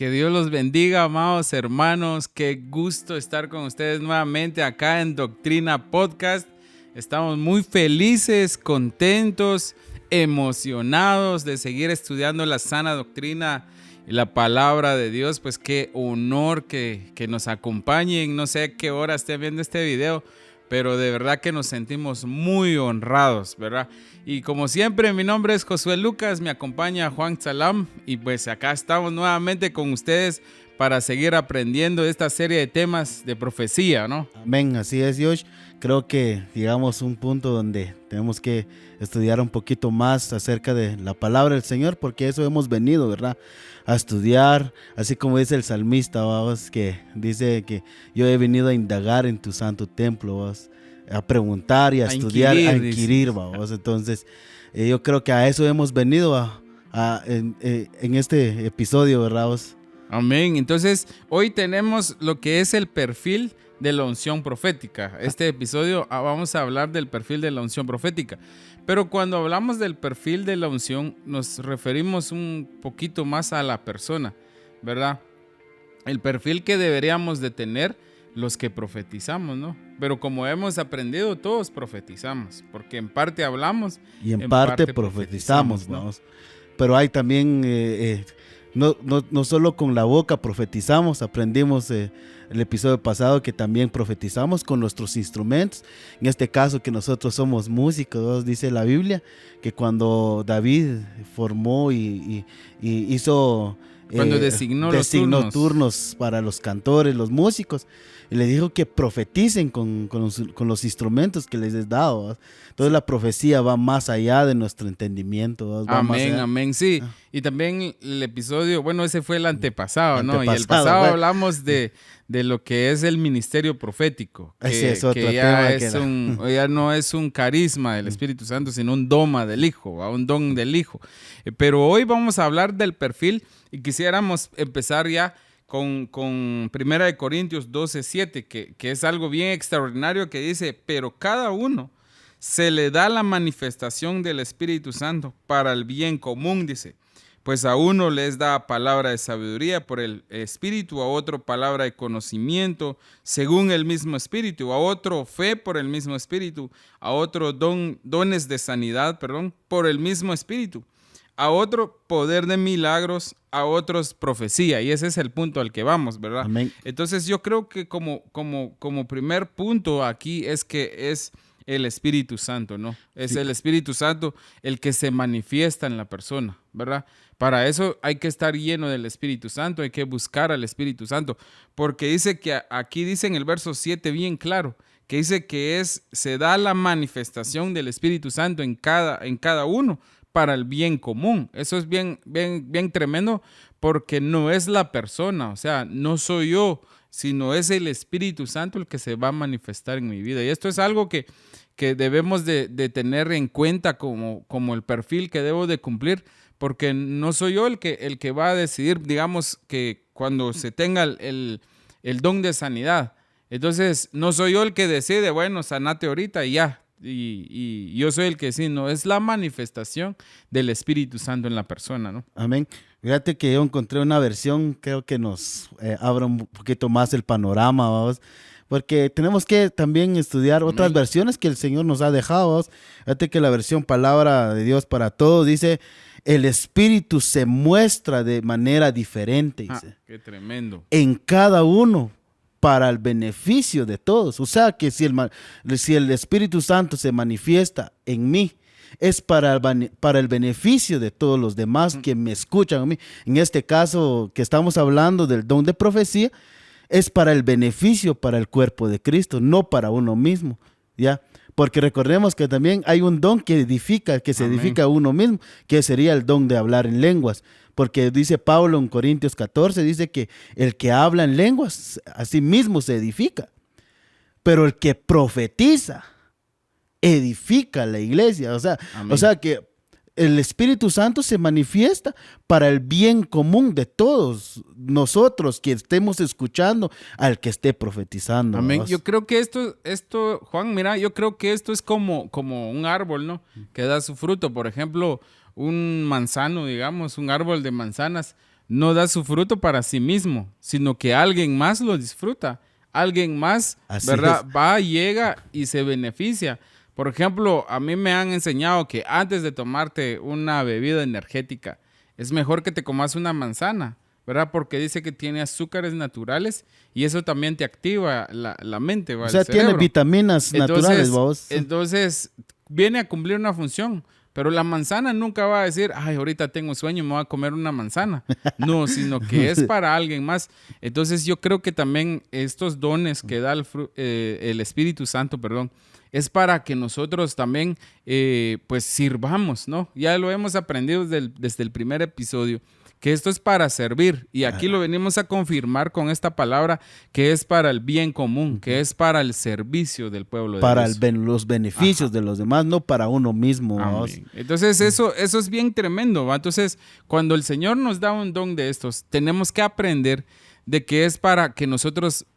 Que Dios los bendiga, amados hermanos. Qué gusto estar con ustedes nuevamente acá en Doctrina Podcast. Estamos muy felices, contentos, emocionados de seguir estudiando la sana doctrina y la palabra de Dios. Pues qué honor que nos acompañen. No sé a qué hora estén viendo este video, pero de verdad que nos sentimos muy honrados, ¿verdad? Y como siempre, mi nombre es Josué Lucas, me acompaña Juan Salam y pues acá estamos nuevamente con ustedes para seguir aprendiendo esta serie de temas de profecía, ¿no? Amén, así es, Josh. Creo que llegamos a un punto donde tenemos que estudiar un poquito más acerca de la palabra del Señor, porque eso hemos venido, ¿verdad? A estudiar, así como dice el salmista, vamos, que dice que yo he venido a indagar en tu santo templo, vamos, a preguntar y a estudiar, a inquirir, vamos. Entonces, yo creo que a eso hemos venido en este episodio, ¿verdad? Vos? Amén. Entonces, hoy tenemos lo que es el perfil de la unción profética. Este episodio vamos a hablar del perfil de la unción profética. Pero cuando hablamos del perfil de la unción, nos referimos un poquito más a la persona, ¿verdad? El perfil que deberíamos de tener los que profetizamos, ¿no? Pero como hemos aprendido, todos profetizamos, porque en parte hablamos y en parte profetizamos, ¿no? Vamos. Pero hay también... No solo con la boca profetizamos, aprendimos el episodio pasado que también profetizamos con nuestros instrumentos. En este caso que nosotros somos músicos, dice la Biblia, que cuando David formó y hizo... Cuando designó los turnos para los cantores, los músicos, y le dijo que profeticen con los instrumentos que les he dado, ¿verdad? Entonces la profecía va más allá de nuestro entendimiento, ¿verdad? Amén, amén, sí. Y también el episodio, bueno, ese fue el antepasado, ¿no? Y el pasado bueno, hablamos de lo que es el ministerio profético, que ya no es un carisma del Espíritu Santo, sino un doma del Hijo, un don del Hijo. Pero hoy vamos a hablar del perfil y quisiéramos empezar ya con 1 Corintios 12:7, que es algo bien extraordinario, que dice, pero cada uno se le da la manifestación del Espíritu Santo para el bien común, dice. Pues a uno les da palabra de sabiduría por el Espíritu, a otro palabra de conocimiento según el mismo Espíritu, a otro fe por el mismo Espíritu, a otro dones de sanidad, por el mismo Espíritu, a otro poder de milagros, a otros profecía. Y ese es el punto al que vamos, ¿verdad? Amén. Entonces yo creo que como primer punto aquí es que es el Espíritu Santo, ¿no? Es el Espíritu Santo el que se manifiesta en la persona, ¿verdad? Para eso hay que estar lleno del Espíritu Santo, hay que buscar al Espíritu Santo, porque dice que aquí dice en el verso 7 bien claro, que dice que se da la manifestación del Espíritu Santo en cada uno para el bien común. Eso es bien tremendo, porque no es la persona, o sea, no soy yo, sino es el Espíritu Santo el que se va a manifestar en mi vida. Y esto es algo que debemos de tener en cuenta como el perfil que debo de cumplir, porque no soy yo el que va a decidir, digamos, que cuando se tenga el don de sanidad. Entonces, no soy yo el que decide, bueno, sanate ahorita y ya. Y yo soy el que sí, no, es la manifestación del Espíritu Santo en la persona, ¿no? Amén. Fíjate que yo encontré una versión, creo que nos abre un poquito más el panorama, vamos, porque tenemos que también estudiar otras Amén. versiones que el Señor nos ha dejado, vamos. Fíjate que la versión Palabra de Dios para Todos dice, el Espíritu se muestra de manera diferente, dice. Qué tremendo. En cada uno, para el beneficio de todos. O sea que si el Espíritu Santo se manifiesta en mí, es para el beneficio de todos los demás que me escuchan a mí. En este caso que estamos hablando del don de profecía, es para el beneficio para el cuerpo de Cristo, no para uno mismo, ¿ya? Porque recordemos que también hay un don que se edifica a uno mismo, que sería el don de hablar en lenguas. Porque dice Pablo en Corintios 14, dice que el que habla en lenguas, a sí mismo se edifica. Pero el que profetiza, edifica la iglesia. O sea que el Espíritu Santo se manifiesta para el bien común de todos nosotros que estemos escuchando al que esté profetizando. Amén. ¿Vos? Yo creo que esto, Juan, mira, yo creo que esto es como un árbol, ¿no? Que da su fruto. Por ejemplo, un manzano, digamos, un árbol de manzanas, no da su fruto para sí mismo, sino que alguien más lo disfruta. Alguien más, Así ¿verdad? es. Va, llega y se beneficia. Por ejemplo, a mí me han enseñado que antes de tomarte una bebida energética, es mejor que te comas una manzana, ¿verdad? Porque dice que tiene azúcares naturales y eso también te activa la mente, ¿va? O El sea, tiene cerebro. vitaminas naturales, vos. Entonces, viene a cumplir una función. Pero la manzana nunca va a decir, ay, ahorita tengo sueño, me voy a comer una manzana. No, sino que es para alguien más. Entonces, yo creo que también estos dones que da el Espíritu Santo, perdón, es para que nosotros también, pues, sirvamos, ¿no? Ya lo hemos aprendido desde el primer episodio, que esto es para servir. Y aquí lo venimos a confirmar con esta palabra, que es para el bien común, que es para el servicio del pueblo de Para Dios. los beneficios de los demás, no para uno mismo. vos. Amén. Entonces eso es bien tremendo, ¿va? Entonces, cuando el Señor nos da un don de estos, tenemos que aprender de que es para que nosotros,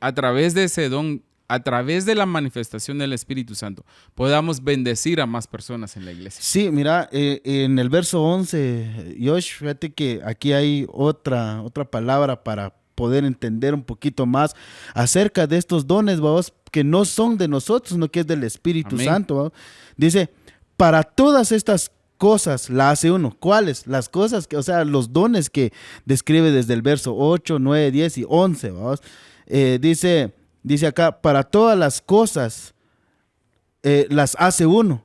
a través de ese don, a través de la manifestación del Espíritu Santo, podamos bendecir a más personas en la iglesia. Sí, mira, en el verso 11, Josh, fíjate que aquí hay otra palabra para poder entender un poquito más acerca de estos dones, vamos, que no son de nosotros, sino que es del Espíritu Amén. Santo. ¿vamos? Dice, para todas estas cosas la hace uno. ¿Cuáles? Las cosas, o sea, los dones que describe desde el verso 8, 9, 10 y 11. ¿vamos? Dice acá, para todas las cosas las hace uno.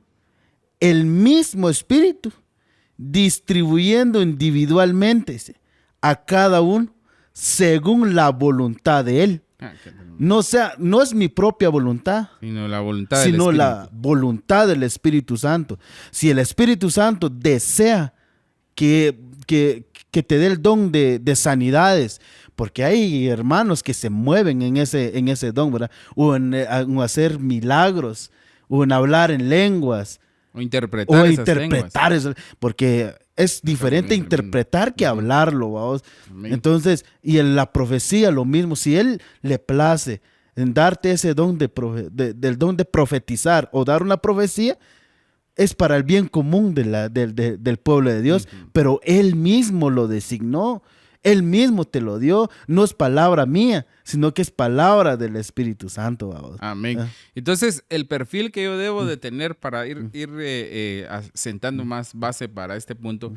El mismo Espíritu, distribuyendo individualmente a cada uno según la voluntad de Él. No es mi propia voluntad, Sino la voluntad del sino Espíritu. la voluntad del Espíritu Santo. Si el Espíritu Santo desea que te dé el don de sanidades, porque hay hermanos que se mueven en ese don, ¿verdad? O en hacer milagros, o en hablar en lenguas, O interpretar o esas interpretar lenguas. eso, porque es diferente tremendo. interpretar que hablarlo, vamos. Amén. Entonces, y en la profecía lo mismo, si Él le place en darte ese don del don de profetizar o dar una profecía, es para el bien común del pueblo de Dios, pero Él mismo lo designó, Él mismo te lo dio, no es palabra mía, sino que es palabra del Espíritu Santo. Vamos. Amén. Ah. Entonces, el perfil que yo debo de tener para ir sentando más base para este punto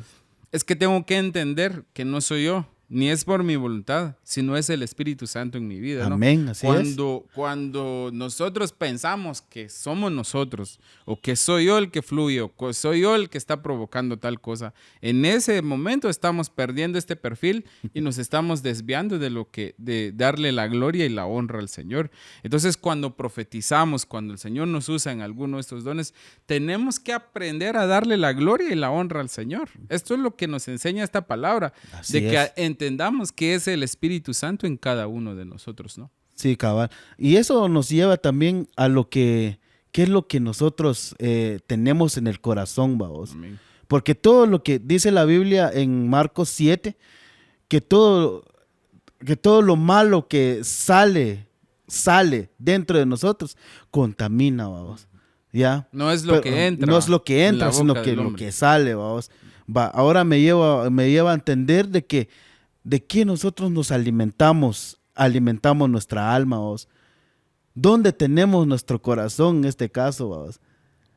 es que tengo que entender que no soy yo, ni es por mi voluntad, sino es el Espíritu Santo en mi vida, ¿no? Amén, así es. Cuando nosotros pensamos que somos nosotros, o que soy yo el que fluye, o que soy yo el que está provocando tal cosa, en ese momento estamos perdiendo este perfil y nos estamos desviando de darle la gloria y la honra al Señor. Entonces, cuando profetizamos, cuando el Señor nos usa en alguno de estos dones, tenemos que aprender a darle la gloria y la honra al Señor. Esto es lo que nos enseña esta palabra, Así de que es. entendamos que es el Espíritu Santo en cada uno de nosotros, ¿no? Sí, cabal. Y eso nos lleva también a qué es lo que nosotros tenemos en el corazón, vamos. Amén. Porque todo lo que dice la Biblia en Marcos 7, que todo lo malo que sale dentro de nosotros, contamina, vamos. ¿Ya? No es lo Pero que entra. No es lo que en la entra, sino boca que del lo hombre. que sale, vamos. Ahora me lleva a entender de que nosotros nos alimentamos nuestra alma, vamos. ¿Dónde tenemos nuestro corazón en este caso, vamos?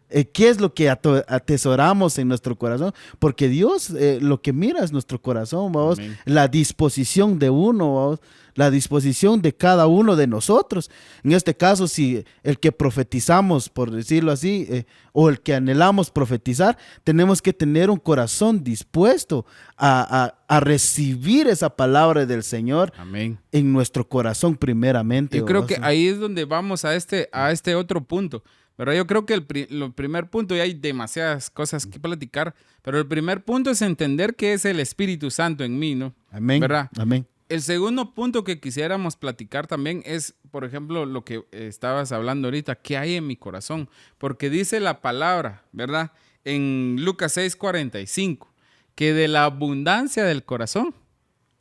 ¿Qué es lo que atesoramos en nuestro corazón? Porque Dios lo que mira es nuestro corazón, vamos. Amén. La disposición de uno, vamos. La disposición de cada uno de nosotros. En este caso, si el que profetizamos, por decirlo así, o el que anhelamos profetizar, tenemos que tener un corazón dispuesto a recibir esa palabra del Señor Amén. en nuestro corazón primeramente. Yo creo vamos. que ahí es donde vamos a este otro punto. Pero yo creo que el primer punto, y hay demasiadas cosas que platicar, pero el primer punto es entender que es el Espíritu Santo en mí, ¿no? Amén. ¿Verdad? Amén. El segundo punto que quisiéramos platicar también es, por ejemplo, lo que estabas hablando ahorita, ¿qué hay en mi corazón? Porque dice la palabra, ¿verdad? En Lucas 6:45, que de la abundancia del corazón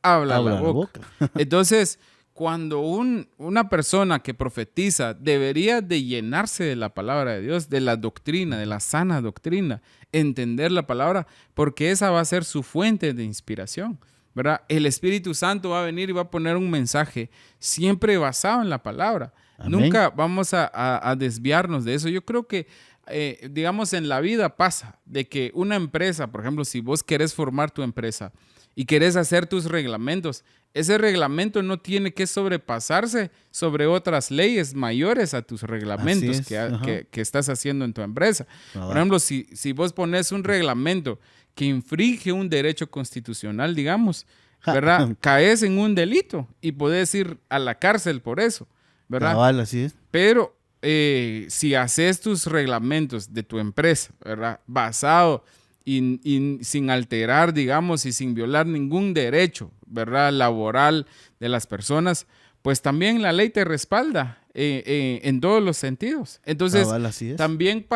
habla la boca. Entonces, cuando una persona que profetiza debería de llenarse de la palabra de Dios, de la doctrina, de la sana doctrina, entender la palabra, porque esa va a ser su fuente de inspiración. ¿verdad? El Espíritu Santo va a venir y va a poner un mensaje siempre basado en la palabra. Amén. Nunca vamos a desviarnos de eso. Yo creo que, digamos, en la vida pasa de que una empresa, por ejemplo, si vos querés formar tu empresa y querés hacer tus reglamentos, ese reglamento no tiene que sobrepasarse sobre otras leyes mayores a tus reglamentos que estás haciendo en tu empresa. Por ejemplo, si vos pones un reglamento que infringe un derecho constitucional, digamos, ¿verdad? Caes en un delito y podés ir a la cárcel por eso, ¿verdad? Cabal, así es. Pero si haces tus reglamentos de tu empresa, ¿verdad? Basado y sin alterar, digamos, y sin violar ningún derecho, ¿verdad? Laboral de las personas, pues también la ley te respalda en todos los sentidos. Entonces, Cabal, así es. también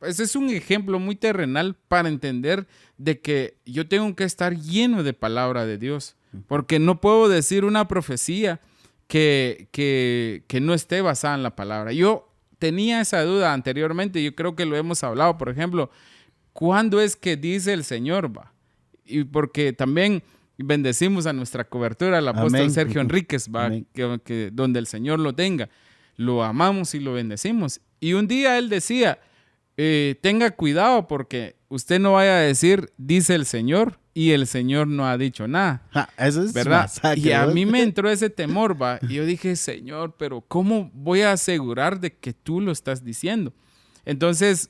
ese es un ejemplo muy terrenal para entender de que yo tengo que estar lleno de palabra de Dios, porque no puedo decir una profecía que no esté basada en la palabra. Yo tenía esa duda anteriormente, yo creo que lo hemos hablado, por ejemplo, ¿cuándo es que dice el Señor, va? Y porque también bendecimos a nuestra cobertura, al apóstol Amén. Sergio Enríquez, va, que donde el Señor lo tenga, lo amamos y lo bendecimos. Y un día él decía, tenga cuidado porque usted no vaya a decir, dice el Señor, y el Señor no ha dicho nada. Eso es ¿verdad? masacre, Y a ¿no? mí me entró ese temor, va. Y yo dije, Señor, pero ¿cómo voy a asegurar de que tú lo estás diciendo? Entonces,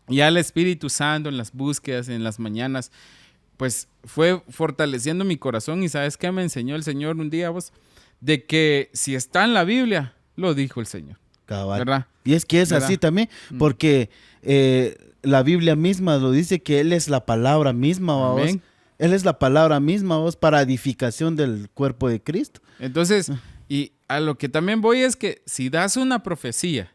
ya el Espíritu Santo en las búsquedas, en las mañanas, pues fue fortaleciendo mi corazón. ¿Y sabes qué me enseñó el Señor un día, vos? De que si está en la Biblia, lo dijo el Señor. Cabal. ¿Verdad? Y es que es ¿verdad? así también, porque la Biblia misma lo dice que Él es la palabra misma, vos. Amén. Él es la palabra misma, vos, para edificación del cuerpo de Cristo. Entonces, y a lo que también voy es que si das una profecía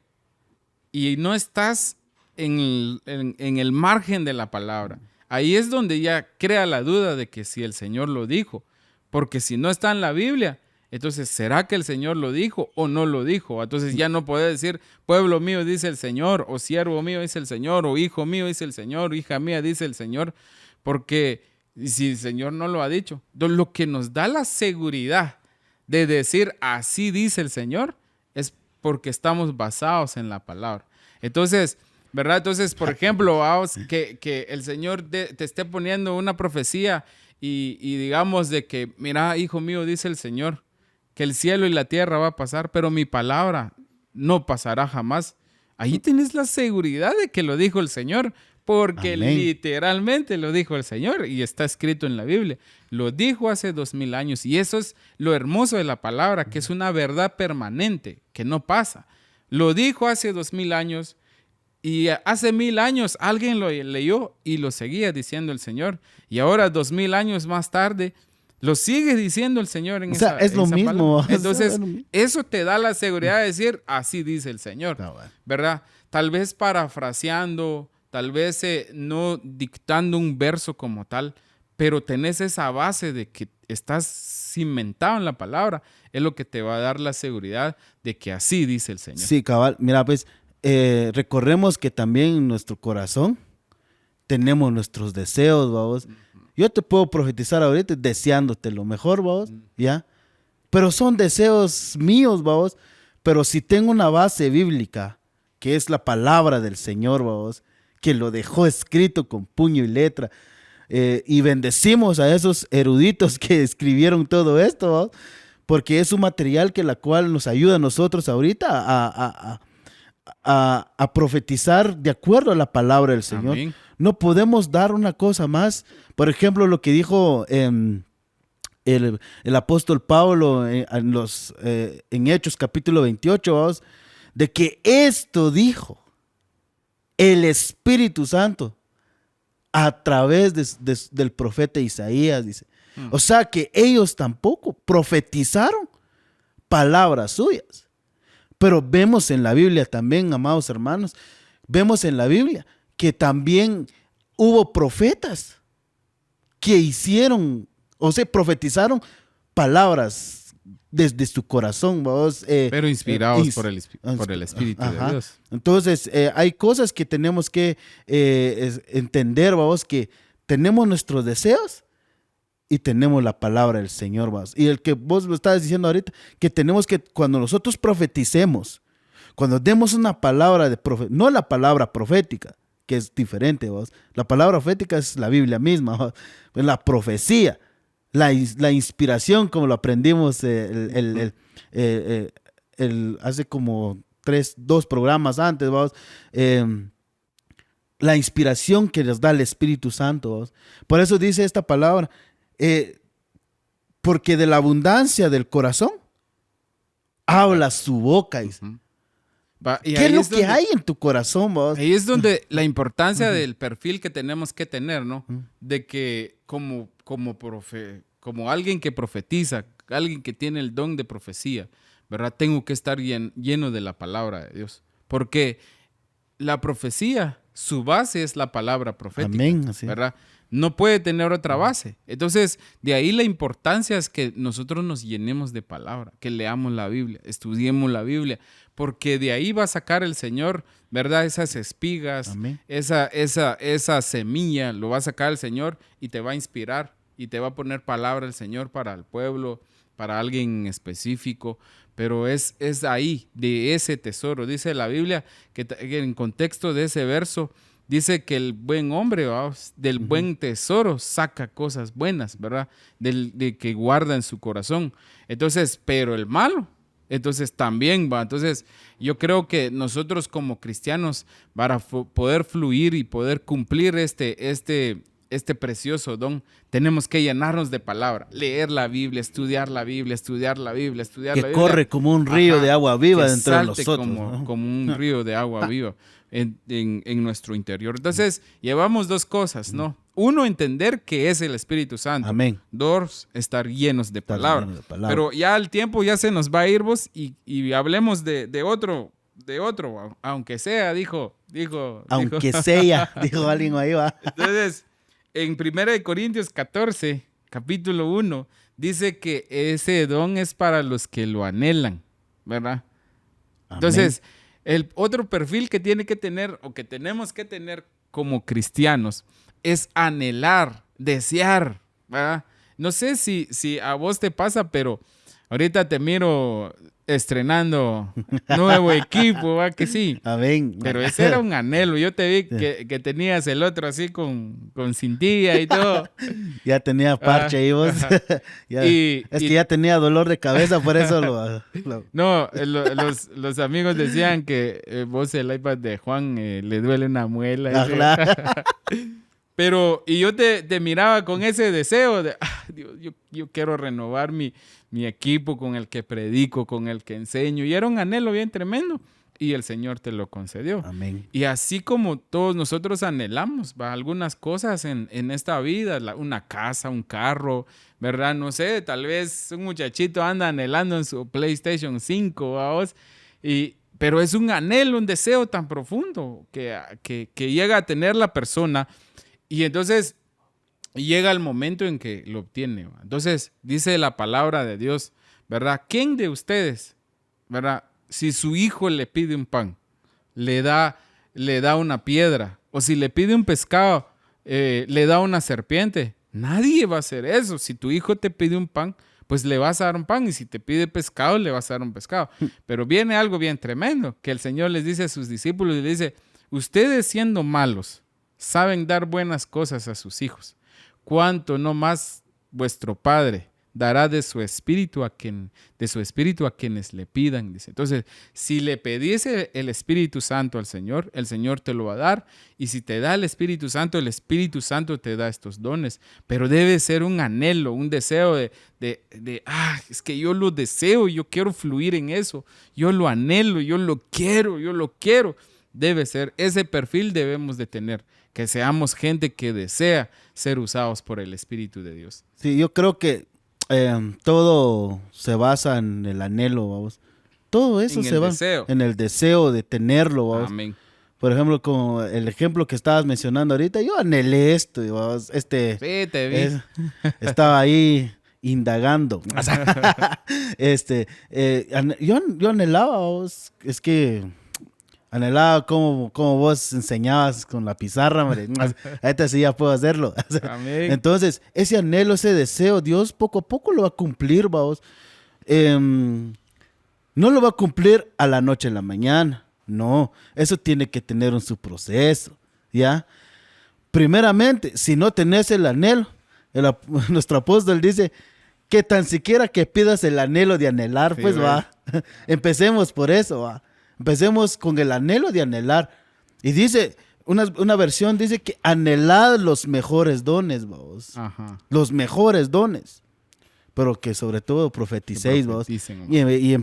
y no estás en el margen de la palabra, ahí es donde ya crea la duda de que si el Señor lo dijo. Porque si no está en la Biblia, entonces, ¿será que el Señor lo dijo o no lo dijo? Entonces ya no puede decir, pueblo mío dice el Señor, o siervo mío dice el Señor, o hijo mío dice el Señor, o hija mía dice el Señor, porque si el Señor no lo ha dicho. Entonces, lo que nos da la seguridad de decir, así dice el Señor, es porque estamos basados en la palabra. Entonces, ¿verdad? Entonces, por ejemplo, vamos, que el Señor te esté poniendo una profecía y digamos de que, mira, hijo mío, dice el Señor, que el cielo y la tierra va a pasar, pero mi palabra no pasará jamás. Ahí tienes la seguridad de que lo dijo el Señor, porque Amén. literalmente lo dijo el Señor y está escrito en la Biblia. Lo dijo hace 2000 años y eso es lo hermoso de la palabra, que es una verdad permanente, que no pasa. Lo dijo hace 2000 años y hace 1000 años alguien lo leyó y lo seguía diciendo el Señor. Y ahora 2000 años más tarde lo sigue diciendo el Señor en esa es lo esa mismo. palabra. Entonces, Es lo mismo. eso te da la seguridad de decir, así dice el Señor, Cabal. ¿verdad? Tal vez parafraseando, tal vez no dictando un verso como tal, pero tenés esa base de que estás cimentado en la palabra, es lo que te va a dar la seguridad de que así dice el Señor. Sí, cabal. Mira, pues, recordemos que también en nuestro corazón tenemos nuestros deseos, vamos. Yo te puedo profetizar ahorita deseándote lo mejor, vamos, ¿ya? Pero son deseos míos, vamos. Pero si tengo una base bíblica, que es la palabra del Señor, vamos, que lo dejó escrito con puño y letra, y bendecimos a esos eruditos que escribieron todo esto, ¿vamos? Porque es un material que la cual nos ayuda a nosotros ahorita a profetizar de acuerdo a la palabra del Señor. Amén. No podemos dar una cosa más. Por ejemplo, lo que dijo el apóstol Pablo en Hechos capítulo 28, vamos, de que esto dijo el Espíritu Santo a través del profeta Isaías, dice. O sea que ellos tampoco profetizaron palabras suyas. Pero vemos en la Biblia también, amados hermanos, vemos en la Biblia que también hubo profetas que hicieron, o sea, profetizaron palabras desde su corazón, vamos, Pero inspirados por el Espíritu ajá. de Dios. Entonces, hay cosas que tenemos que entender, vamos, que tenemos nuestros deseos y tenemos la palabra del Señor, ¿vas? Y el que vos me estabas diciendo ahorita, que tenemos que, cuando nosotros profeticemos, cuando demos una palabra no la palabra profética, que es diferente, ¿vas? La palabra profética es la Biblia misma, ¿vas? La profecía, la inspiración, como lo aprendimos hace como 2 programas antes, ¿vas? La inspiración que nos da el Espíritu Santo, ¿vas? Por eso dice esta palabra, porque de la abundancia del corazón habla su boca. Uh-huh. ¿Qué es lo que hay en tu corazón, vos? Ahí es donde la importancia del perfil que tenemos que tener, ¿no? De que como alguien que profetiza, alguien que tiene el don de profecía, ¿verdad? Tengo que estar lleno de la palabra de Dios. Porque la profecía, su base es la palabra profética. Amén, así. ¿Verdad? No puede tener otra base. Entonces, de ahí la importancia es que nosotros nos llenemos de palabra, que leamos la Biblia, estudiemos la Biblia, porque de ahí va a sacar el Señor, ¿verdad? Esas espigas, esa semilla, lo va a sacar el Señor y te va a inspirar y te va a poner palabra el Señor para el pueblo, para alguien específico, pero es ahí, de ese tesoro. Dice la Biblia que en contexto de ese verso, dice que el buen hombre, ¿verdad? Del buen tesoro saca cosas buenas, ¿verdad? De que guarda en su corazón. Entonces, pero el malo, entonces también va. Entonces, yo creo que nosotros como cristianos, para poder fluir y poder cumplir este precioso don, tenemos que llenarnos de palabra, leer la Biblia, estudiar la Biblia, estudiar la Biblia, estudiar la Biblia. Que corre como un río de agua viva dentro de nosotros. Como un río de agua viva en nuestro interior. Entonces, llevamos 2 cosas, ¿no? 1, entender que es el Espíritu Santo. Amén. 2, estar llenos de palabra. Pero ya el tiempo ya se nos va a ir, vos, y hablemos de otro, aunque sea, dijo. Aunque sea, dijo alguien ahí, va. Entonces, en 1 Corintios 14, capítulo 1, dice que ese don es para los que lo anhelan, ¿verdad? Amén. Entonces, el otro perfil que tiene que tener, o que tenemos que tener como cristianos, es anhelar, desear, ¿verdad? No sé si a vos te pasa, pero ahorita te miro estrenando nuevo equipo, ¿va? Que sí. Amén. Pero ese era un anhelo. Yo te vi que tenías el otro así con cintilla y todo. Ya tenía parche ahí vos. Ya tenía dolor de cabeza, por eso No, los amigos decían que vos el iPad de Juan le duele una muela. Claro. Pero, y yo te miraba con ese deseo de, Dios, yo quiero renovar mi equipo con el que predico, con el que enseño. Y era un anhelo bien tremendo. Y el Señor te lo concedió. Amén. Y así como todos nosotros anhelamos, ¿va? Algunas cosas en esta vida, una casa, un carro, ¿verdad? No sé, tal vez un muchachito anda anhelando en su PlayStation 5, ¿va? Pero es un anhelo, un deseo tan profundo que llega a tener la persona. Y entonces llega el momento en que lo obtiene. Entonces dice la palabra de Dios, ¿verdad? ¿Quién de ustedes, verdad? Si su hijo le pide un pan, le da una piedra, o si le pide un pescado, le da una serpiente? Nadie va a hacer eso. Si tu hijo te pide un pan, pues le vas a dar un pan, y si te pide pescado, le vas a dar un pescado. Pero viene algo bien tremendo, que el Señor les dice a sus discípulos, y les dice, ustedes siendo malos, saben dar buenas cosas a sus hijos, ¿cuánto no más vuestro Padre dará de su espíritu a quienes le pidan? Dice. Entonces, si le pedís el Espíritu Santo al Señor, el Señor te lo va a dar, y si te da el Espíritu Santo te da estos dones, pero debe ser un anhelo, un deseo es que yo lo deseo, yo quiero fluir en eso, yo lo anhelo, yo lo quiero. Debe ser, ese perfil debemos de tener, que seamos gente que desea ser usados por el Espíritu de Dios. Sí, yo creo que todo se basa en el anhelo, vamos. Todo eso se basa en el deseo de tenerlo, vamos. Amén. Por ejemplo, como el ejemplo que estabas mencionando ahorita, yo anhelé esto, vamos. Sí, te vi. Estaba ahí indagando. Yo anhelaba, vamos. Es que Anhelaba como vos enseñabas con la pizarra, hombre. Ahorita sí ya puedo hacerlo. Amén. Entonces, ese anhelo, ese deseo, Dios poco a poco lo va a cumplir, vamos. No lo va a cumplir a la noche, en la mañana. No, eso tiene que tener su proceso, ¿ya? Primeramente, si no tenés el anhelo, nuestro apóstol dice que tan siquiera que pidas el anhelo de anhelar, Sí, pues ¿ves? va. Empecemos por eso, va. Empecemos con el anhelo de anhelar. Y dice, una versión dice que anhelad los mejores dones, vamos. Ajá. Los mejores dones. Pero que sobre todo profeticéis, vamos. profeticen, Y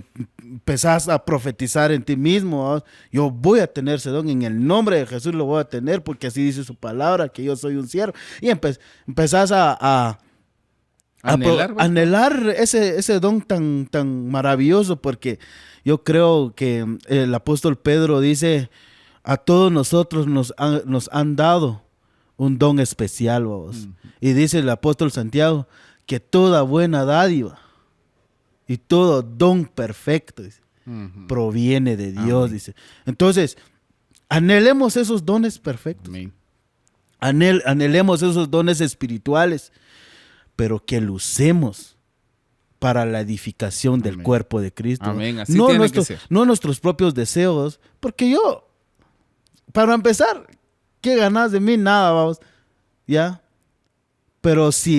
empezás a profetizar en ti mismo, vamos. Yo voy a tener ese don, en el nombre de Jesús lo voy a tener, porque así dice su palabra, que yo soy un siervo. Y empezás a Anhelar, güey. anhelar ese don tan maravilloso, porque yo creo que el apóstol Pedro dice, a todos nosotros nos han dado un don especial, vamos. Y dice el apóstol Santiago, que toda buena dádiva y todo don perfecto, dice, Ujú. proviene de Dios, Amén. dice. Entonces, anhelemos esos dones perfectos. Amén. Anhelemos esos dones espirituales, pero que lo usemos para la edificación del Amén. cuerpo de Cristo. Amén, así tiene que ser. No nuestros propios deseos, porque yo, para empezar, ¿qué ganas de mí? Nada, vamos, ¿ya? Pero si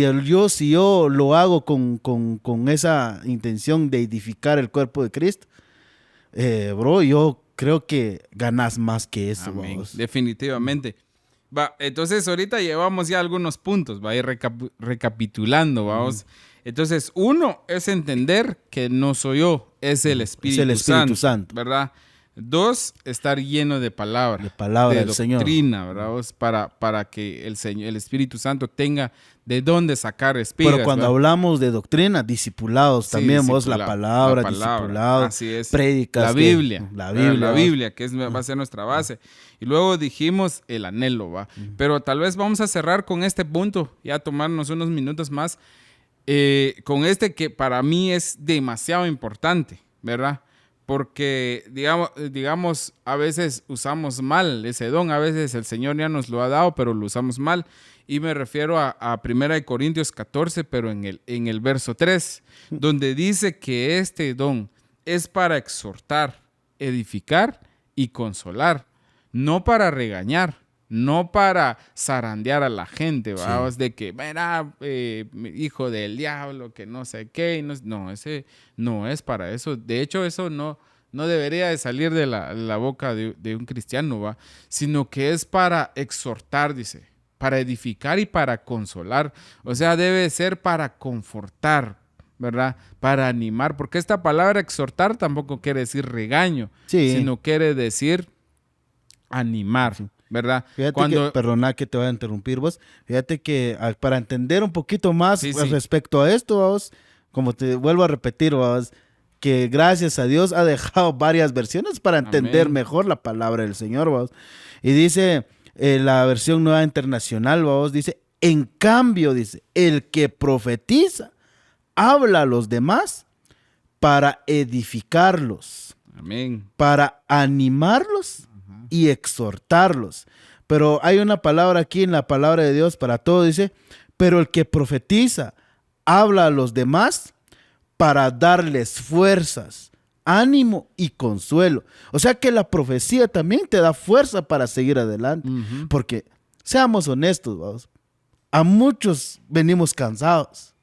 yo lo hago con esa intención de edificar el cuerpo de Cristo, bro, yo creo que ganas más que eso, Amén. vamos. Definitivamente. Va, entonces ahorita llevamos ya algunos puntos, va a ir recapitulando, vamos. Entonces, uno es entender que no soy yo, es el Espíritu, Santo. ¿verdad? Dos, estar lleno de palabra. De palabra de del Señor. doctrina, ¿verdad? Vos, para que el Espíritu Santo tenga de dónde sacar espigas. Pero cuando ¿verdad? hablamos de doctrina, discipulados, Sí, también vos la discipulado, palabra, discipulados, así es. prédicas. La Biblia. La ¿verdad? Biblia. La Biblia, que va a ser nuestra base. Y luego dijimos el anhelo, ¿va? Pero tal vez vamos a cerrar con este punto, ya tomarnos unos minutos más, con este que para mí es demasiado importante, ¿verdad? Porque, digamos, a veces usamos mal ese don, a veces el Señor ya nos lo ha dado, pero lo usamos mal. Y me refiero a 1 Corintios 14, pero en el verso 3, donde dice que este don es para exhortar, edificar y consolar, no para regañar, no para zarandear a la gente, vamos, de que, verá, hijo del diablo, que no sé qué. No, ese no es para eso. De hecho, eso no debería de salir de la boca de un cristiano, ¿va? Sino que es para exhortar, dice, para edificar y para consolar. O sea, debe ser para confortar, ¿verdad? Para animar, porque esta palabra exhortar tampoco quiere decir regaño, Sí. sino quiere decir animar, ¿verdad? Fíjate perdona que te voy a interrumpir vos, fíjate que para entender un poquito más Sí. respecto a esto, vos, como te vuelvo a repetir, vos, que gracias a Dios ha dejado varias versiones para entender Amén. mejor la palabra del Señor, vos. Y dice la versión Nueva Internacional, vos, dice, en cambio, dice, el que profetiza habla a los demás para edificarlos, Amén. para animarlos y exhortarlos. Pero hay una palabra aquí en la palabra de Dios para todo, dice, pero el que profetiza habla a los demás para darles fuerzas, ánimo y consuelo. O sea que la profecía también te da fuerza para seguir adelante. Ujú. Porque, seamos honestos, vamos, a muchos venimos cansados,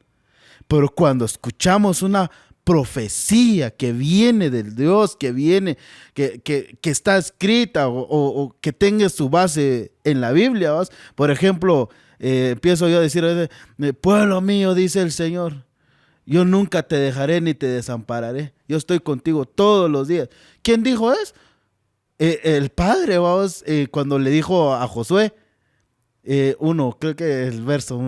pero cuando escuchamos una profecía que viene del Dios, que viene, que está escrita o que tenga su base en la Biblia, ¿vas? Por ejemplo, empiezo yo a decir, pueblo mío, dice el Señor, yo nunca te dejaré ni te desampararé, yo estoy contigo todos los días. ¿Quién dijo eso? El Padre, vamos, cuando le dijo a Josué, creo que el verso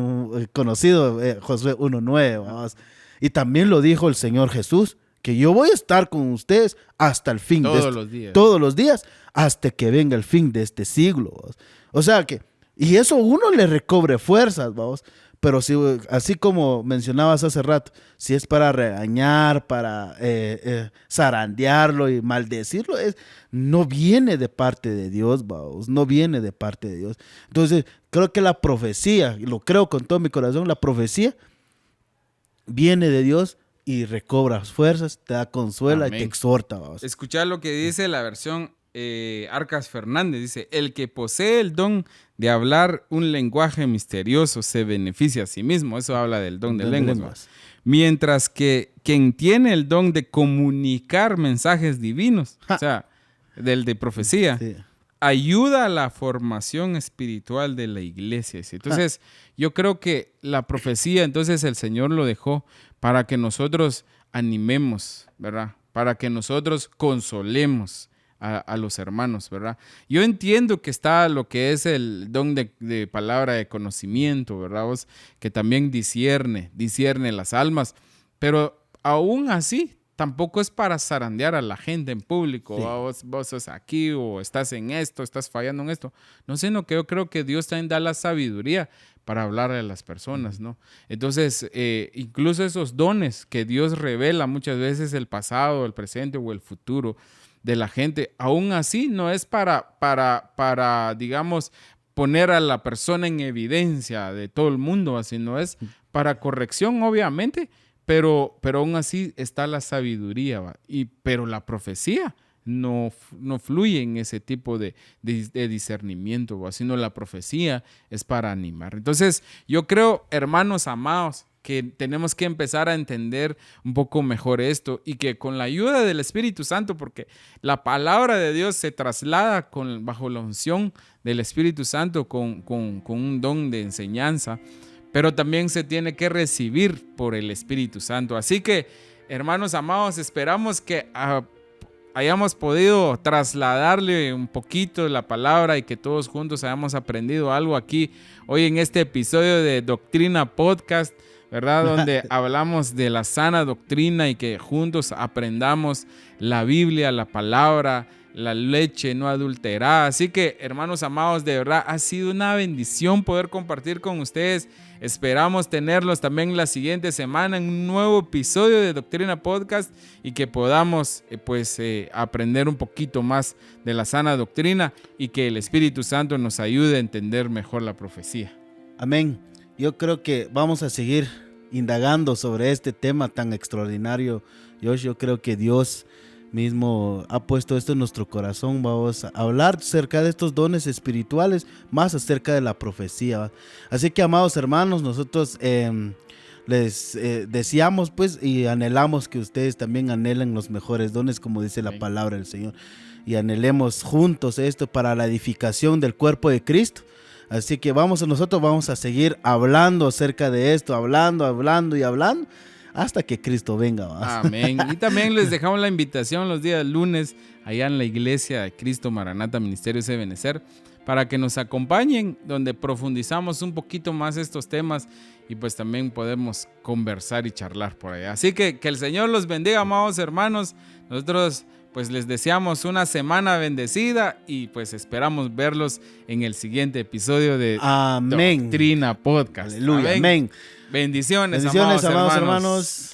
conocido, Josué 1:9, vamos. Y también lo dijo el Señor Jesús, que yo voy a estar con ustedes hasta el fin todos los días, hasta que venga el fin de este siglo, vamos. O sea que, y eso uno le recobre fuerzas, vamos, Pero si, así como mencionabas hace rato, si es para regañar, para zarandearlo y maldecirlo, no viene de parte de Dios, vamos, no viene de parte de Dios. Entonces, creo que la profecía, lo creo con todo mi corazón, la profecía viene de Dios y recobras fuerzas, te da consuelo y te exhorta. Vamos. Escuchar lo que dice la versión Arcas Fernández, dice: el que posee el don de hablar un lenguaje misterioso se beneficia a sí mismo. Eso habla del don de lenguas. Mientras que quien tiene el don de comunicar mensajes divinos, o sea, del de profecía, ayuda a la formación espiritual de la iglesia. Entonces, yo creo que la profecía, entonces el Señor lo dejó para que nosotros animemos, ¿verdad? Para que nosotros consolemos a los hermanos, ¿verdad? Yo entiendo que está lo que es el don de palabra de conocimiento, ¿verdad? Vos, que también discierne las almas, pero aún así tampoco es para zarandear a la gente en público. Sí. Vos sos aquí o estás en esto, estás fallando en esto. No sé, no, que yo creo que Dios también da la sabiduría para hablar a las personas, ¿no? Entonces, incluso esos dones que Dios revela muchas veces, el pasado, el presente o el futuro de la gente, aún así no es para digamos, poner a la persona en evidencia de todo el mundo, sino es para corrección, obviamente, pero aún así está la sabiduría, ¿va? Pero la profecía no fluye en ese tipo de discernimiento, ¿va? Sino la profecía es para animar. Entonces, yo creo, hermanos amados, que tenemos que empezar a entender un poco mejor esto y que con la ayuda del Espíritu Santo, porque la palabra de Dios se traslada bajo la unción del Espíritu Santo con un don de enseñanza, pero también se tiene que recibir por el Espíritu Santo. Así que, hermanos amados, esperamos que hayamos podido trasladarle un poquito la palabra y que todos juntos hayamos aprendido algo aquí hoy en este episodio de Doctrina Podcast, ¿verdad? Donde hablamos de la sana doctrina y que juntos aprendamos la Biblia, la palabra, la leche no adulterada. Así que, hermanos amados, de verdad ha sido una bendición poder compartir con ustedes. Esperamos tenerlos también la siguiente semana en un nuevo episodio de Doctrina Podcast y que podamos aprender un poquito más de la sana doctrina y que el Espíritu Santo nos ayude a entender mejor la profecía. Amén. Yo creo que vamos a seguir indagando sobre este tema tan extraordinario. Yo creo que Dios mismo ha puesto esto en nuestro corazón. Vamos a hablar acerca de estos dones espirituales, más acerca de la profecía. Así que, amados hermanos, nosotros les deseamos pues y anhelamos que ustedes también anhelen los mejores dones, como dice la palabra del Señor, y anhelemos juntos esto para la edificación del cuerpo de Cristo. Así que nosotros vamos a seguir hablando acerca de esto, hablando hasta que Cristo venga. ¿Va? Amén. Y también les dejamos la invitación los días lunes allá en la iglesia de Cristo Maranata Ministerios Ebenecer para que nos acompañen, donde profundizamos un poquito más estos temas y pues también podemos conversar y charlar por allá. Así que el Señor los bendiga, amados hermanos. Nosotros pues les deseamos una semana bendecida y pues esperamos verlos en el siguiente episodio de Amén. Doctrina Podcast. Aleluya. Amén. Bendiciones, amados hermanos.